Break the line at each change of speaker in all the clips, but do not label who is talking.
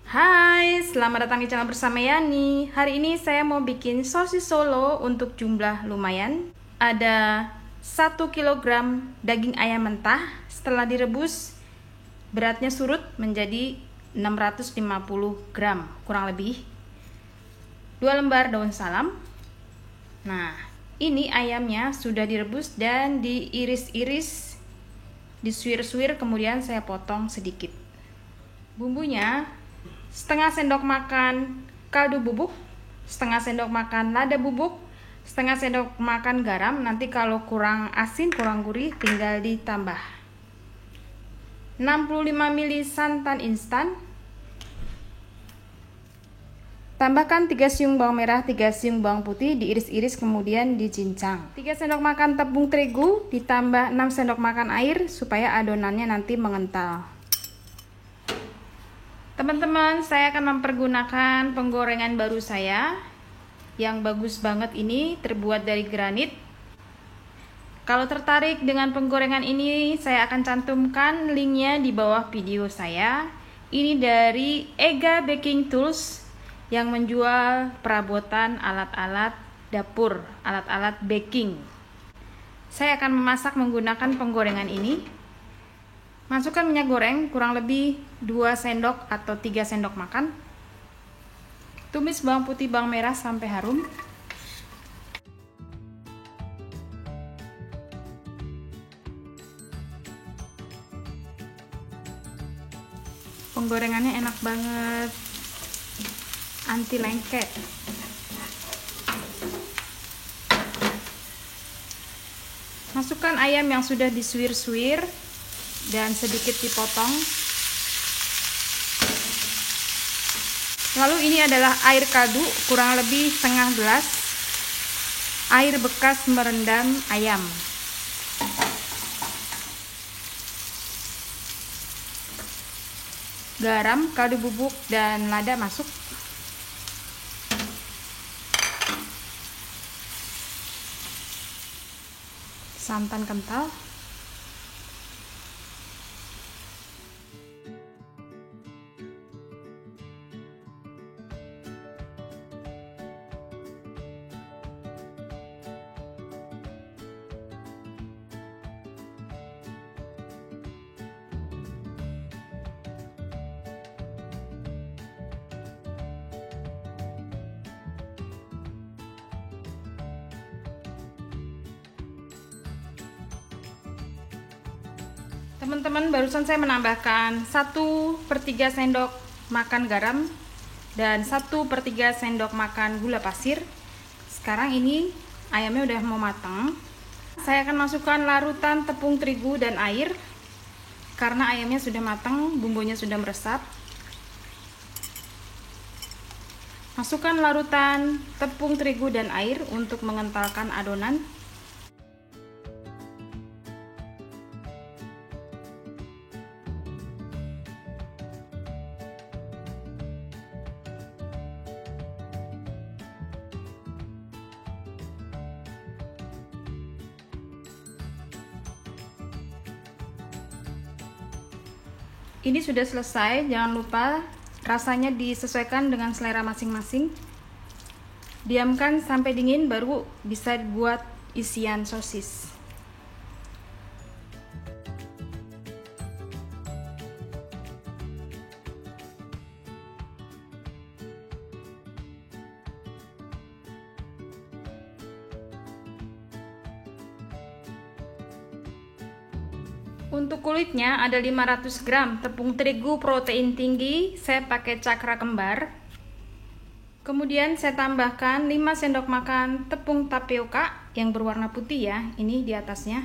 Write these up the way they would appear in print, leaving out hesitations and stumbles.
Hai, selamat datang di channel bersama Yani. Hari ini saya mau bikin sosis Solo untuk jumlah lumayan. Ada 1 kilogram daging ayam mentah. Setelah direbus, beratnya surut menjadi 650 gram, kurang lebih. 2 lembar daun salam. Nah, ini ayamnya sudah direbus dan diiris-iris, disuir-suir, kemudian saya potong sedikit. Bumbunya: setengah sendok makan kaldu bubuk, setengah sendok makan lada bubuk, setengah sendok makan garam. Nanti kalau kurang asin, kurang gurih, tinggal ditambah. 65 ml santan instan. Tambahkan 3 siung bawang merah, 3 siung bawang putih, diiris-iris kemudian dicincang. 3 sendok makan tepung terigu, ditambah 6 sendok makan air supaya adonannya nanti mengental. Teman-teman, saya akan mempergunakan penggorengan baru saya yang bagus banget ini, terbuat dari granit. Kalau tertarik dengan penggorengan ini, saya akan cantumkan linknya di bawah video saya. Ini dari Ega Baking Tools yang menjual perabotan alat-alat dapur, alat-alat baking. Saya akan memasak menggunakan penggorengan ini. Masukkan minyak goreng kurang lebih 2 sendok atau 3 sendok makan. Tumis bawang putih, bawang merah sampai harum. Penggorengannya enak banget, anti lengket. Masukkan ayam yang sudah disuir-suir dan sedikit dipotong. Lalu ini adalah air kaldu kurang lebih setengah gelas, air bekas merendam ayam. Garam, kaldu bubuk, dan lada masuk. Santan kental. Teman-teman, barusan saya menambahkan 1/3 sendok makan garam dan 1/3 sendok makan gula pasir. Sekarang ini ayamnya udah mau matang. Saya akan masukkan larutan tepung terigu dan air. Karena ayamnya sudah matang, bumbunya sudah meresap. Masukkan larutan tepung terigu dan air untuk mengentalkan adonan. Ini sudah selesai, jangan lupa rasanya disesuaikan dengan selera masing-masing. Diamkan sampai dingin baru bisa buat isian sosis. Untuk kulitnya ada 500 gram tepung terigu protein tinggi, saya pakai cakra kembar. Kemudian saya tambahkan 5 sendok makan tepung tapioka yang berwarna putih ya, ini di atasnya.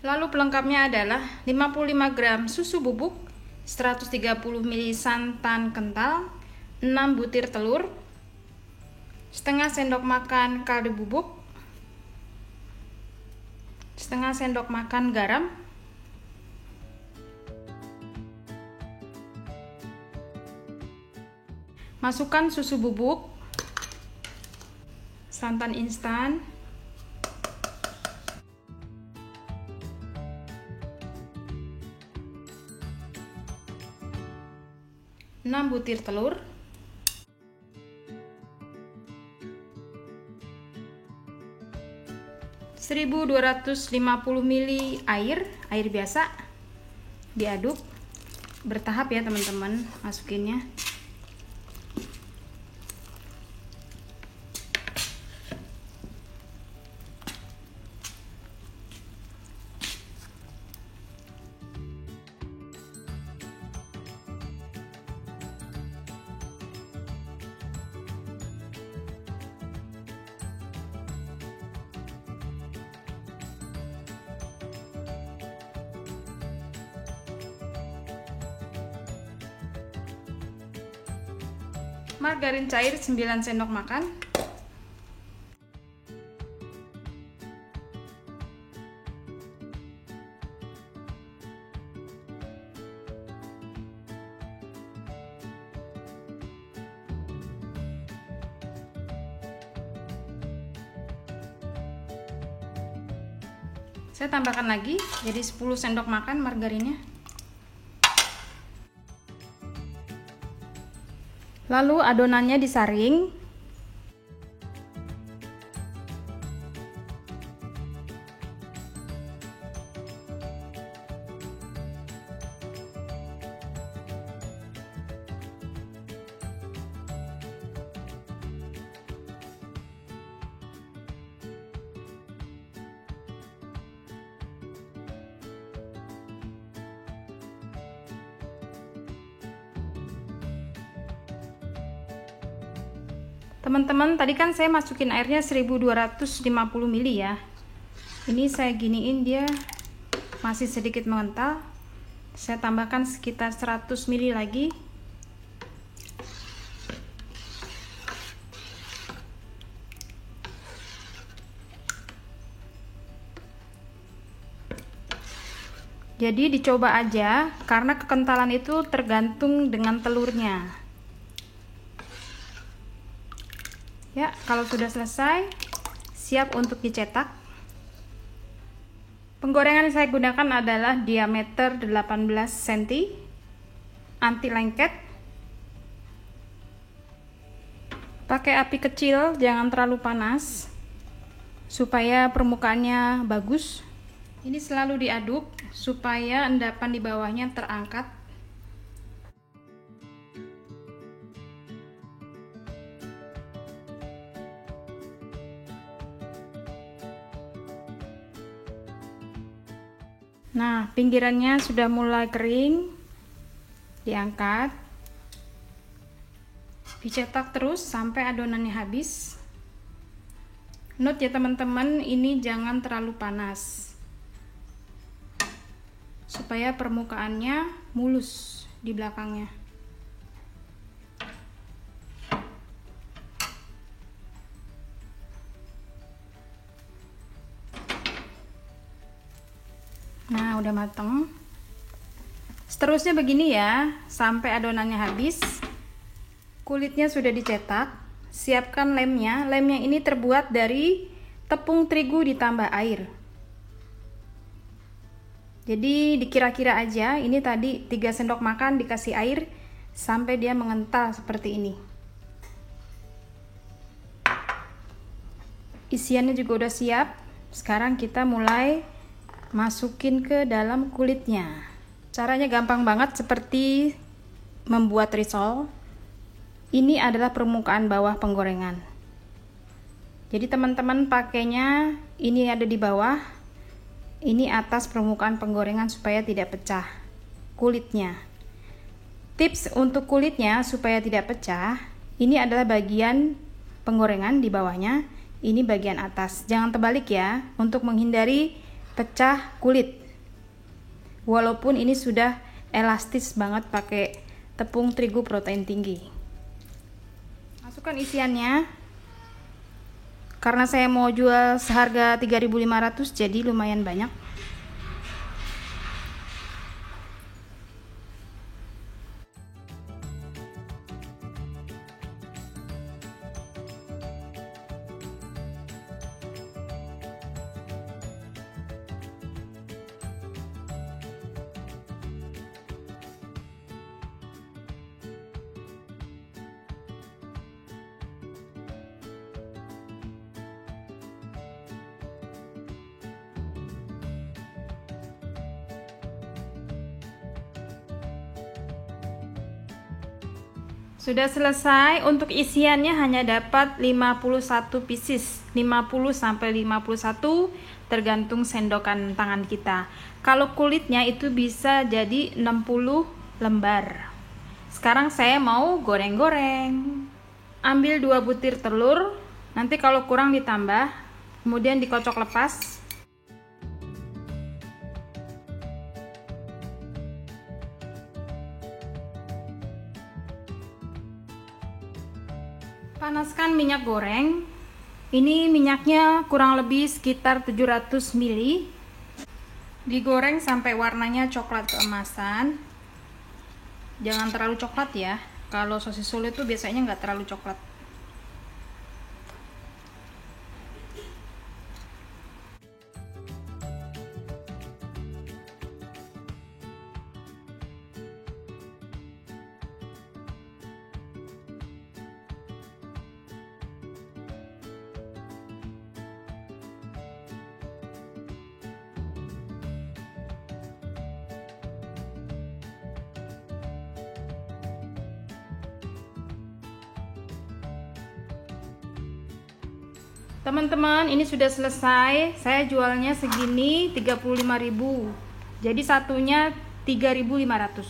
Lalu pelengkapnya adalah 55 gram susu bubuk, 130 ml santan kental, 6 butir telur, setengah sendok makan kaldu bubuk, setengah sendok makan garam, masukkan susu bubuk, santan instan, 6 butir telur, 1250 ml air biasa. Diaduk bertahap ya teman-teman masukinnya. Margarin cair 9 sendok makan. Saya tambahkan lagi jadi 10 sendok makan margarinnya. Lalu adonannya disaring. Teman-teman, tadi kan saya masukin airnya 1250 ml ya. Ini saya giniin dia masih sedikit mengental. Saya tambahkan sekitar 100 ml lagi. Jadi dicoba aja karena kekentalan itu tergantung dengan telurnya. Ya, kalau sudah selesai, siap untuk dicetak. Penggorengan yang saya gunakan adalah diameter 18 cm, anti lengket. Pakai api kecil, jangan terlalu panas, supaya permukaannya bagus. Ini selalu diaduk supaya endapan di bawahnya terangkat. Nah, pinggirannya sudah mulai kering, diangkat, dicetak terus sampai adonannya habis. Note ya teman-teman, ini jangan terlalu panas, supaya permukaannya mulus di belakangnya. Nah, udah mateng. Seterusnya begini ya, sampai adonannya habis. Kulitnya sudah dicetak. Siapkan lemnya. Lemnya ini terbuat dari tepung terigu ditambah air. Jadi dikira-kira aja, ini tadi 3 sendok makan dikasih air sampai dia mengental seperti ini. Isiannya juga udah siap. Sekarang kita mulai masukin ke dalam kulitnya. Caranya gampang banget seperti membuat risol. Ini adalah permukaan bawah penggorengan. Jadi teman-teman pakainya ini ada di bawah, ini atas permukaan penggorengan supaya tidak pecah kulitnya. Tips untuk kulitnya supaya tidak pecah, ini adalah bagian penggorengan di bawahnya, ini bagian atas. Jangan terbalik ya, untuk menghindari pecah kulit. Walaupun ini sudah elastis banget pakai tepung terigu protein tinggi. Masukkan isiannya. Karena saya mau jual seharga 3.500 jadi lumayan banyak. Sudah selesai. Untuk isiannya hanya dapat 51 pieces, 50 sampai 51 tergantung sendokan tangan kita. Kalau kulitnya itu bisa jadi 60 lembar. Sekarang saya mau goreng-goreng. Ambil 2 butir telur, nanti kalau kurang ditambah, kemudian dikocok lepas. Panaskan minyak goreng. Ini minyaknya kurang lebih sekitar 700 ml. Digoreng sampai warnanya coklat keemasan. Jangan terlalu coklat ya. Kalau sosis Solo itu biasanya nggak terlalu coklat. Teman-teman, ini sudah selesai. Saya jualnya segini 35.000. Jadi satunya 3.500.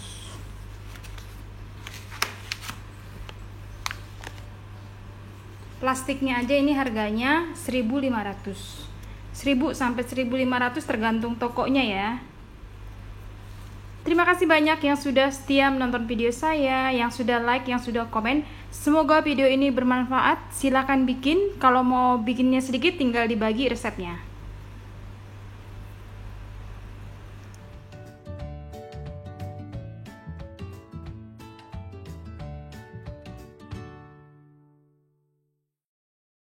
Plastiknya aja ini harganya 1.500. 1.000 sampai 1.500 tergantung tokonya ya. Terima kasih banyak yang sudah setia menonton video saya, yang sudah like, yang sudah komen. Semoga video ini bermanfaat. Silakan bikin. Kalau mau bikinnya sedikit tinggal dibagi resepnya.